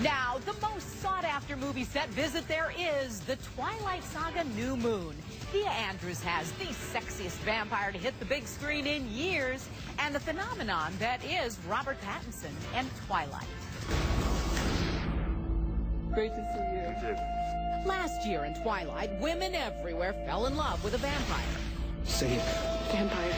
Now, the most sought-after movie set visit there is the Twilight Saga New Moon. Thea Andrews has the sexiest vampire to hit the big screen in years, and the phenomenon that is Robert Pattinson and Twilight. Great to see you. Thank you. Last year in Twilight, women everywhere fell in love with a vampire. Say it. Vampire.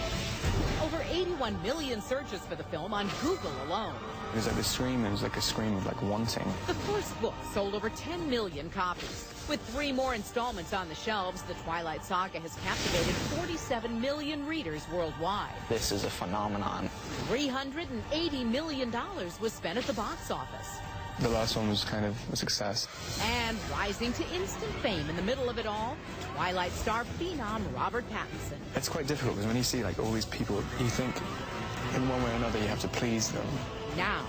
Over 81 million searches for the film on Google alone. It was like the scream, it was like a scream of like wanting. The first book sold over 10 million copies. With 3 more installments on the shelves, the Twilight Saga has captivated 47 million readers worldwide. This is a phenomenon. $380 million was spent at the box office. The last one was kind of a success. And rising to instant fame in the middle of it all, Twilight star phenom Robert Pattinson. It's quite difficult because when you see like all these people, you think in one way or another you have to please them. Now,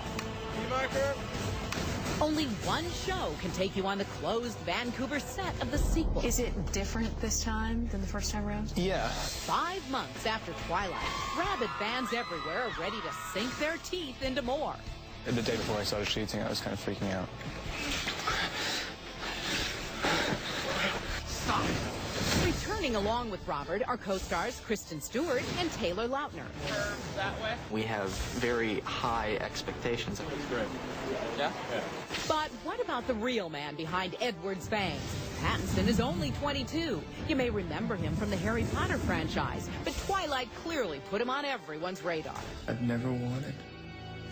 only one show can take you on the closed Vancouver set of the sequel. Is it different this time than the first time around? Yeah. 5 months after Twilight, rabid fans everywhere are ready to sink their teeth into more. The day before I started shooting, I was kind of freaking out. Stop. Returning along with Robert are co-stars Kristen Stewart and Taylor Lautner. That way. We have very high expectations. Great. Yeah? Yeah. But what about the real man behind Edward's fangs? Pattinson is only 22. You may remember him from the Harry Potter franchise, but Twilight clearly put him on everyone's radar. I've never wanted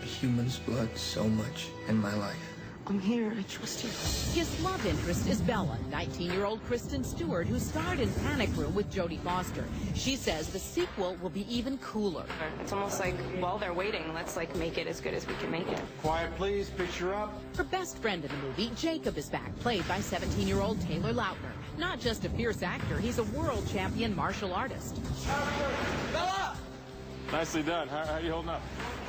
a human's blood so much in my life. I'm here. I trust you. His love interest is Bella, 19-year-old Kristen Stewart, who starred in Panic Room with Jodie Foster. She says the sequel will be even cooler. It's almost like, while they're waiting, let's make it as good as we can make it. Quiet, please. Picture up. Her best friend in the movie, Jacob, is back, played by 17-year-old Taylor Lautner. Not just a fierce actor, he's a world champion martial artist. Bella! Nicely done. How are you holding up?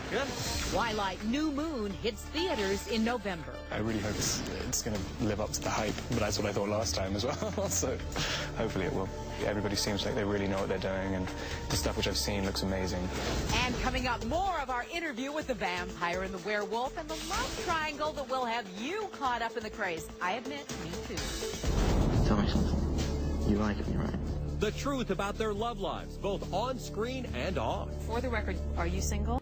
Good. Twilight New Moon hits theaters in November. I really hope it's going to live up to the hype, but that's what I thought last time as well, so hopefully it will. Everybody seems like they really know what they're doing, and the stuff which I've seen looks amazing. And coming up, more of our interview with the vampire and the werewolf and the love triangle that will have you caught up in the craze. I admit, me too. Tell me something. You like me, right? The truth about their love lives, both on screen and off. For the record, are you single?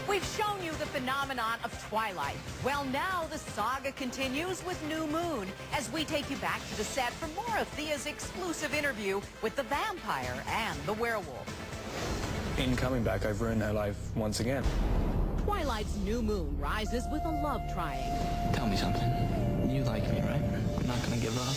We've shown you the phenomenon of Twilight. Well, now the saga continues with New Moon as we take you back to the set for more of Thea's exclusive interview with the vampire and the werewolf. In coming back, I've ruined her life once again. Twilight's New Moon rises with a love triangle. Tell me something. You like me, right? I'm not gonna give up.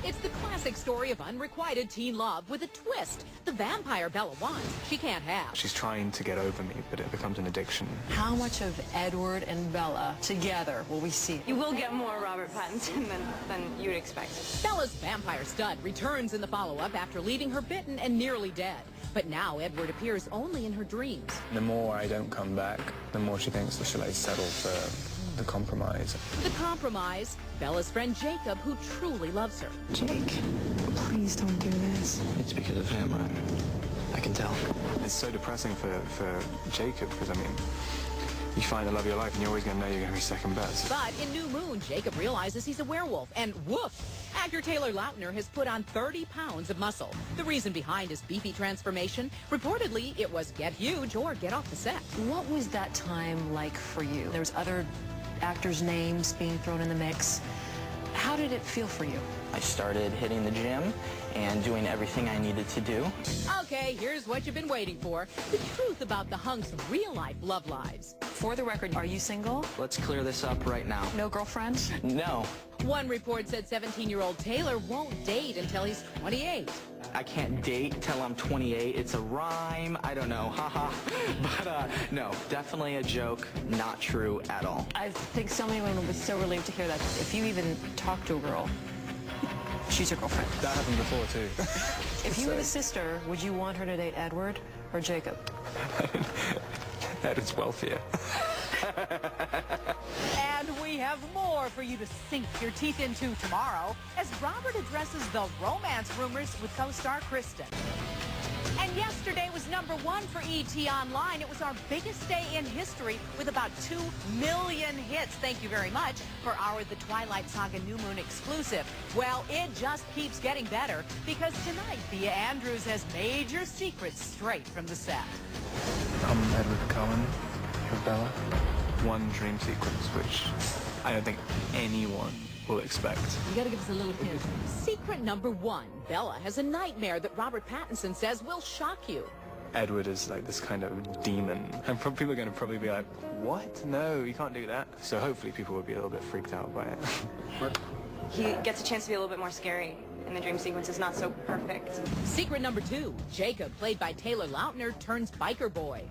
It's the classic story of unrequited teen love with a twist. The vampire Bella wants, she can't have. She's trying to get over me, but it becomes an addiction. How much of Edward and Bella together will we see? You will get more Robert Pattinson than you'd expect. Bella's vampire stud returns in the follow-up after leaving her bitten and nearly dead. But now Edward appears only in her dreams. The more I don't come back, the more she thinks, shall I settle for the compromise? The compromise, Bella's friend Jacob, who truly loves her. Jake, please don't do this. It's because of him, right? I can tell. It's so depressing for Jacob, because, I mean, you find the love of your life and you're always going to know you're going to be second best. But in New Moon, Jacob realizes he's a werewolf, and woof! Actor Taylor Lautner has put on 30 pounds of muscle. The reason behind his beefy transformation, reportedly, it was get huge or get off the set. What was that time like for you? There was other actors' names being thrown in the mix. How did it feel for you? I started hitting the gym and doing everything I needed to do. Okay, here's what you've been waiting for. The truth about the hunks' real-life love lives. For the record, are you single? Let's clear this up right now. No girlfriend? No. One report said 17-year-old Taylor won't date until he's 28. I can't date till I'm 28. It's a rhyme. I don't know. Haha. But, no, definitely a joke. Not true at all. I think so many women will be so relieved to hear that. If you even talk to a girl, she's your girlfriend. That happened before, too. If you were the sister, would you want her to date Edward or Jacob? Edward's wealthier. And we have more for you to sink your teeth into tomorrow as Robert addresses the romance rumors with co-star Kristen. And yesterday was #1 for ET Online. It was our biggest day in history with about 2 million hits. Thank you very much for our The Twilight Saga New Moon exclusive. Well, it just keeps getting better because tonight Thea Andrews has major secrets straight from the set. I'm Edward Cullen for Bella. One dream sequence which I don't think anyone will expect. You gotta give us a little hint. Secret #1. Bella has a nightmare that Robert Pattinson says will shock you. Edward is like this kind of demon, and people are going to probably be like, what? No, you can't do that. So hopefully people will be a little bit freaked out by it. He gets a chance to be a little bit more scary, and the dream sequence is not so perfect. Secret #2. Jacob, played by Taylor Lautner, turns biker boy.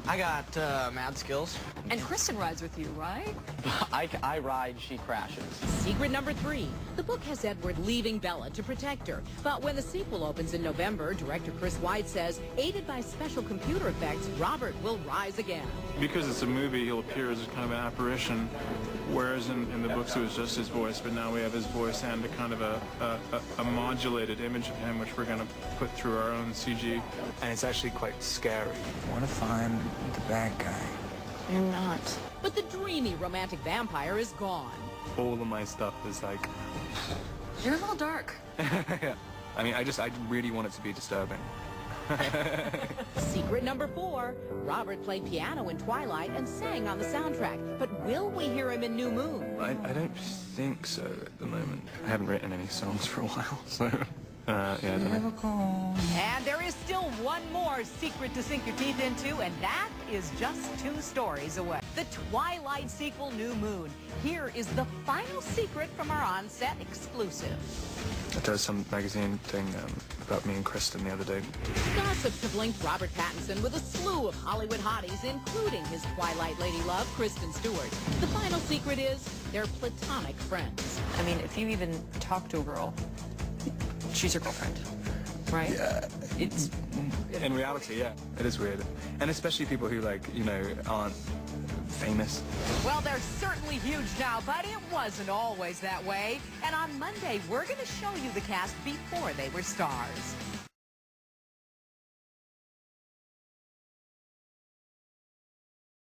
I got mad skills. And Kristen rides with you, right? I ride, she crashes. Secret #3. The book has Edward leaving Bella to protect her. But when the sequel opens in November, director Chris White says, aided by special computer effects, Robert will rise again. Because it's a movie, he'll appear as kind of an apparition, whereas in the books it was just his voice, but now we have his voice and a kind of a modulated image of him, which we're going to put through our own CG. And it's actually quite scary. What if I'm the bad guy? You're not. But the dreamy romantic vampire is gone. All of my stuff is like... You're a little dark. Yeah. I mean, I really want it to be disturbing. Secret #4. Robert played piano in Twilight and sang on the soundtrack. But will we hear him in New Moon? I don't think so at the moment. I haven't written any songs for a while, so... yeah, I don't know. And there is still one more secret to sink your teeth into, and that is just 2 stories away. The Twilight sequel, New Moon. Here is the final secret from our on-set exclusive. There was some magazine thing about me and Kristen the other day. Gossips have linked Robert Pattinson with a slew of Hollywood hotties, including his Twilight lady love, Kristen Stewart. The final secret is they're platonic friends. I mean, if you even talk to a girl, she's your girlfriend, right? Yeah. It's... In reality, yeah. It is weird. And especially people who, like, you know, aren't famous. Well, they're certainly huge now, but it wasn't always that way. And on Monday, we're going to show you the cast before they were stars.